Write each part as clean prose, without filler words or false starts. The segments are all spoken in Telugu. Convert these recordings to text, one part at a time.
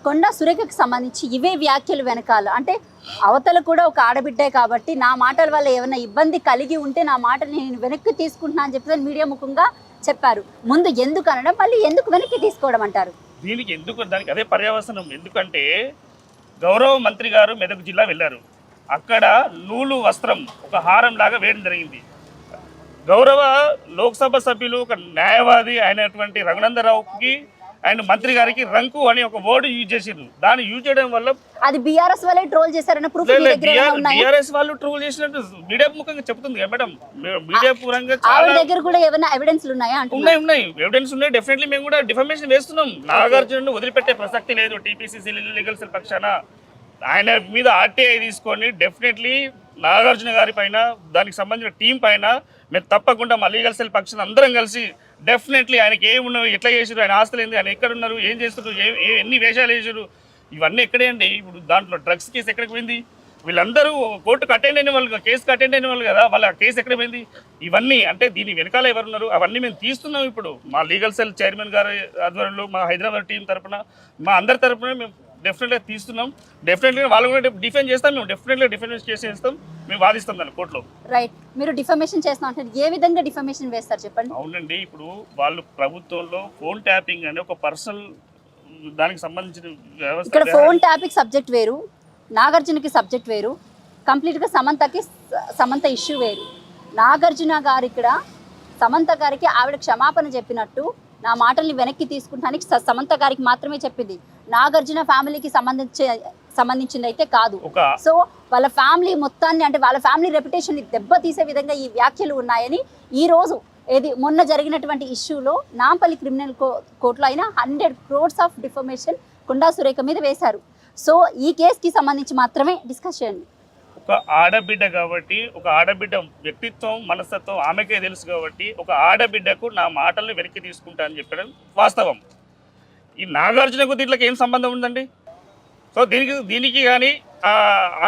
కొండా సురేఖకు సంబంధించి ఇవే వ్యాఖ్యలు వెనకాల అంటే అవతల కూడా ఒక ఆడబిడ్డే కాబట్టి నా మాటల వల్ల ఏమైనా ఇబ్బంది కలిగి ఉంటే నా మాటలు నేను వెనక్కి తీసుకుంటున్నా అని చెప్పి మీడియా ముఖంగా చెప్పారు. ముందు ఎందుకు అనడం, మళ్ళీ ఎందుకు వెనక్కి తీసుకోవడం అంటారు? దీనికి ఎందుకు, దానికి అదే పర్యవసనం. ఎందుకంటే గౌరవ మంత్రి గారు మెదక్ జిల్లా వెళ్ళారు. అక్కడ నూలు వస్త్రం ఒక హారం లాగా వేయడం జరిగింది. గౌరవ లోక్సభ సభ్యులు ఒక న్యాయవాది అయినటువంటి రఘునందరావుకి ఆయన మంత్రి గారికి రంకు అని ఒక వర్డ్ యూజ్ చేసారు. దాన్ని యూజ్ చేయడం వల్ల అది బీఆర్ఎస్ వాళ్ళే ట్రోల్ చేశారన్న ప్రూఫ్ బీఆర్ఎస్ వాళ్ళు ట్రోల్ చేసినట్టు మీడియా ముఖంగా చెప్తుంది కదా మేడం. మీడియా పూరంగా చాలా దగ్గర కూడా ఏమైనా ఎవిడెన్స్లు ఉన్నాయా? ఉన్నాయి ఎవిడెన్స్ ఉన్నాయి. డెఫినెట్లీ మేము కూడా డిఫర్మేషన్ వేస్తున్నాం. నాగార్జునను వదిలిపెట్టే ప్రసక్తి లేదు. టీపీసీసీ లీగల్ సెల్ పక్షాన ఆయన మీద ఆర్టీఐ తీసుకొని డెఫినెట్లీ నాగార్జున గారి పైన దానికి సంబంధించిన టీం పైన మేము తప్పకుండా మా లీగల్ సెల్ పక్షాన అందరం కలిసి డెఫినెట్లీ ఆయనకి ఏమున్నారు, ఎట్లా చేసారు, ఆయన ఆస్తులు ఏంది, ఆయన ఎక్కడున్నారు, ఏం చేస్తారు, ఎన్ని వేషాలు వేసారు, ఇవన్నీ ఎక్కడే అండి. ఇప్పుడు దాంట్లో డ్రగ్స్ కేసు ఎక్కడికి పోయింది? వీళ్ళందరూ కోర్టుకు అటెండ్ అయిన వాళ్ళు, కేసుకు అటెండ్ అయిన వాళ్ళు కదా, వాళ్ళ కేసు ఎక్కడ పోయింది? ఇవన్నీ అంటే దీని వెనకాల ఎవరున్నారు అవన్నీ మేము తీస్తున్నాం. ఇప్పుడు మా లీగల్ సెల్ చైర్మన్ గారి ఆధ్వర్యంలో మా హైదరాబాద్ టీం తరఫున మా అందరి తరఫున మేము డెఫినెట్గా తీస్తున్నాం. డెఫినెట్గా వాళ్ళు కూడా డిఫెండ్ చేస్తాం. మేము డెఫినెట్గా డిఫెండ్ చేస్తాం. మేము వాదిస్తాం దాన్ని కోర్టులో. రైట్. మీరు డిఫమేషన్ చేస్తాం అంటే ఏ విధంగా డిఫమేషన్ వేస్తారు చెప్పండి? అవునండి, ఇప్పుడు వాళ్ళు ప్రభుత్వంలో ఫోన్ ట్యాపింగ్ అనే ఒక పర్సనల్ దానికి సంబంధించిన వ్యవస్థ. ఇక్కడ ఫోన్ ట్యాపింగ్ సబ్జెక్ట్ వేరు, నాగార్జునకి సబ్జెక్ట్ వేరు, కంప్లీట్గా సమంత ఇష్యూ వేరు. నాగార్జున గారు ఇక్కడ సమంత గారికి ఆవిడ క్షమాపణ చెప్పినట్టు నా మాటల్ని వెనక్కి తీసుకుంటానికి సమంత గారికి మాత్రమే చెప్పింది. నాగార్జున ఫ్యామిలీకి సంబంధించింది అయితే కాదు. సో వాళ్ళ ఫ్యామిలీ మొత్తాన్ని అంటే వాళ్ళ ఫ్యామిలీ రెప్యుటేషన్ దెబ్బతీసే విధంగా ఈ వ్యాఖ్యలు ఉన్నాయని ఈ రోజు మొన్న జరిగినటువంటి ఇష్యూలో నాంపల్లి క్రిమినల్ కోర్టులో అయినా 100 crores of defamation Konda Surekha మీద వేశారు. సో ఈ కేసుకి సంబంధించి మాత్రమే డిస్కస్ చేయండి. ఒక ఆడబిడ్డ కాబట్టి, ఒక ఆడబిడ్డ వ్యక్తిత్వం మనస్తత్వం ఆమెకే తెలుసు కాబట్టి ఒక ఆడబిడ్డకు నా మాటల్ని వెనక్కి తీసుకుంటా అని చెప్పడం వాస్తవం. ఈ నాగార్జునకు దీంట్లోకి ఏం సంబంధం ఉందండి? సో దీనికి కానీ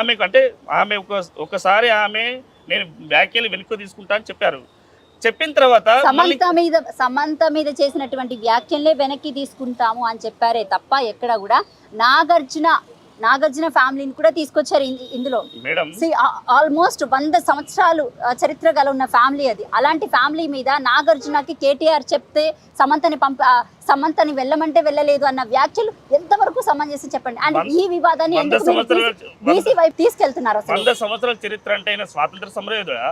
ఆమెకు అంటే ఆమె ఒకసారి ఆమె నేను వ్యాఖ్యలు వెనక్కి తీసుకుంటా అని చెప్పారు. చెప్పిన తర్వాత సమంత మీద చేసినటువంటి వ్యాఖ్యలే వెనక్కి తీసుకుంటాము అని చెప్పారే తప్ప ఎక్కడ కూడా నాగార్జున ఫ్యామిలీని కూడా తీసుకొచ్చారు ఇందులో. ఆల్మోస్ట్ 100 సంవత్సరాలు చరిత్ర గల ఉన్న ఫ్యామిలీ అది. అలాంటి ఫ్యామిలీ మీద నాగార్జునకి కేటీఆర్ చెప్తే సమంతని వెళ్ళమంటే వెళ్ళలేదు అన్న వ్యాఖ్యలు ఎంతవరకు సమంజసం చెప్పండి. అండ్ ఈ వివాదాన్ని బీసీ వైపు తీసుకెళ్తున్నారు. 100 సంవత్సరాల చరిత్ర అంటే స్వాతంత్ర సమరయోధుడా?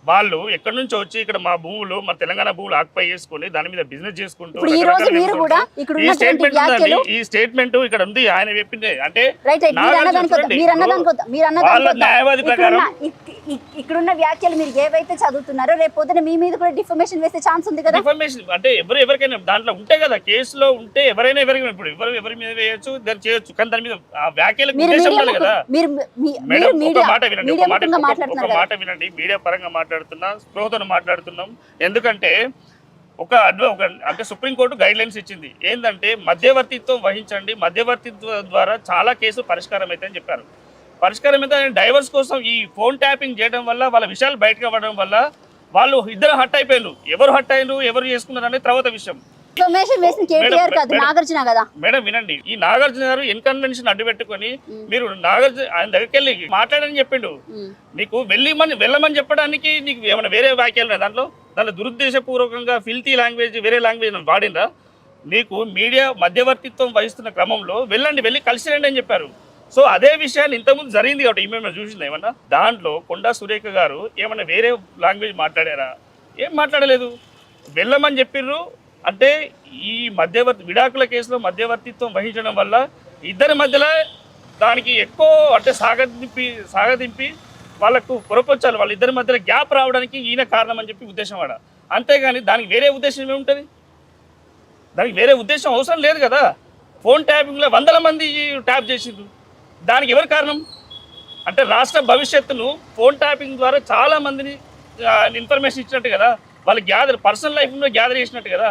వాళ్ళు ఎక్కడి నుంచి వచ్చి ఇక్కడ మా భూములు, మా తెలంగాణ భూములు ఆక్యుపై చేసుకుని దాని మీద బిజినెస్ చేసుకుంటూ ఈ స్టేట్మెంట్ ఇక్కడ ఉంది. ఆయన చెప్పింది అంటే న్యాయవాది ప్రకారం ఇక్కడున్న వ్యాఖ్యలు మీరు ఏవైతే చదువుతున్నారో రేపు పొద్దున మీ మీద కూడా డిఫర్మేషన్ వేసే ఛాన్స్ ఉంది కదా. డిఫర్మేషన్ అంటే ఎవరికైనా దాంట్లో ఉంటే కదా, కేసులో ఉంటే ఎవరైనా ఇప్పుడు ఎవరి మీద వేయచ్చు, దాన్ని చేయొచ్చు. కానీ దాని మీద ఆ వ్యాఖ్యలకు ఉద్దేశం ఉండాలి కదా. ఒక మాట వినండి. మీడియా పరంగా మాట్లాడుతున్నా, స్పృహతో మాట్లాడుతున్నాం. ఎందుకంటే అంటే సుప్రీంకోర్టు గైడ్ లైన్స్ ఇచ్చింది ఏంటంటే మధ్యవర్తిత్వం వహించండి, మధ్యవర్తిత్వం ద్వారా చాలా కేసులు పరిష్కారం అవుతాయని చెప్పారు. పరిష్కారం అయితే డైవర్స్ కోసం ఈ ఫోన్ ట్యాపింగ్ చేయడం వల్ల వాళ్ళ విషయాలు బయటకు అవ్వడం వల్ల వాళ్ళు ఇద్దరు హట్ అయిపోయారు. ఎవరు హట్ అయ్యారు, ఎవరు చేసుకున్నారు అనేది తర్వాత విషయం. మేడం వినండి, ఈ నాగార్జున గారు ఇన్కన్వెన్షన్ అడ్డు పెట్టుకొని మీరు నాగార్జున ఆయన దగ్గరికి వెళ్ళి మాట్లాడని చెప్పిండు. నీకు వెళ్ళమని చెప్పడానికి నీకు ఏమైనా వేరే వ్యాఖ్యలు దాంట్లో దురుద్దేశపూర్వకంగా ఫిల్తీ లాంగ్వేజ్, వేరే లాంగ్వేజ్ వాడిందా? నీకు మీడియా మధ్యవర్తిత్వం వహిస్తున్న క్రమంలో వెళ్ళి కలిసి రండి అని చెప్పారు. సో అదే విషయాన్ని ఇంతకుముందు జరిగింది కాబట్టి ఏమేమైనా చూసింది ఏమన్నా? దాంట్లో కొండా సురేఖ గారు ఏమన్నా వేరే లాంగ్వేజ్ మాట్లాడారా? ఏం మాట్లాడలేదు. వెళ్ళమని చెప్పిర్రు. అంటే ఈ విడాకుల కేసులో మధ్యవర్తిత్వం వహించడం వల్ల ఇద్దరి మధ్యలో దానికి ఎక్కువ అంటే సాగదింపి వాళ్ళకు పొరపొచ్చాలి, వాళ్ళిద్దరి మధ్యలో గ్యాప్ రావడానికి ఈయన కారణం అని చెప్పి ఉద్దేశం వాడ. అంతేగాని దానికి వేరే ఉద్దేశం ఏముంటుంది? దానికి వేరే ఉద్దేశం అవసరం లేదు కదా. ఫోన్ ట్యాపింగ్లో 100 మంది ట్యాప్ చేసిండ్రు. దానికి ఎవరు కారణం? అంటే రాష్ట్ర భవిష్యత్తును ఫోన్ ట్యాపింగ్ ద్వారా చాలా మందిని ఇన్ఫర్మేషన్ ఇచ్చినట్టు కదా, వాళ్ళు పర్సనల్ లైఫ్లో గ్యాదర్ చేసినట్టు కదా.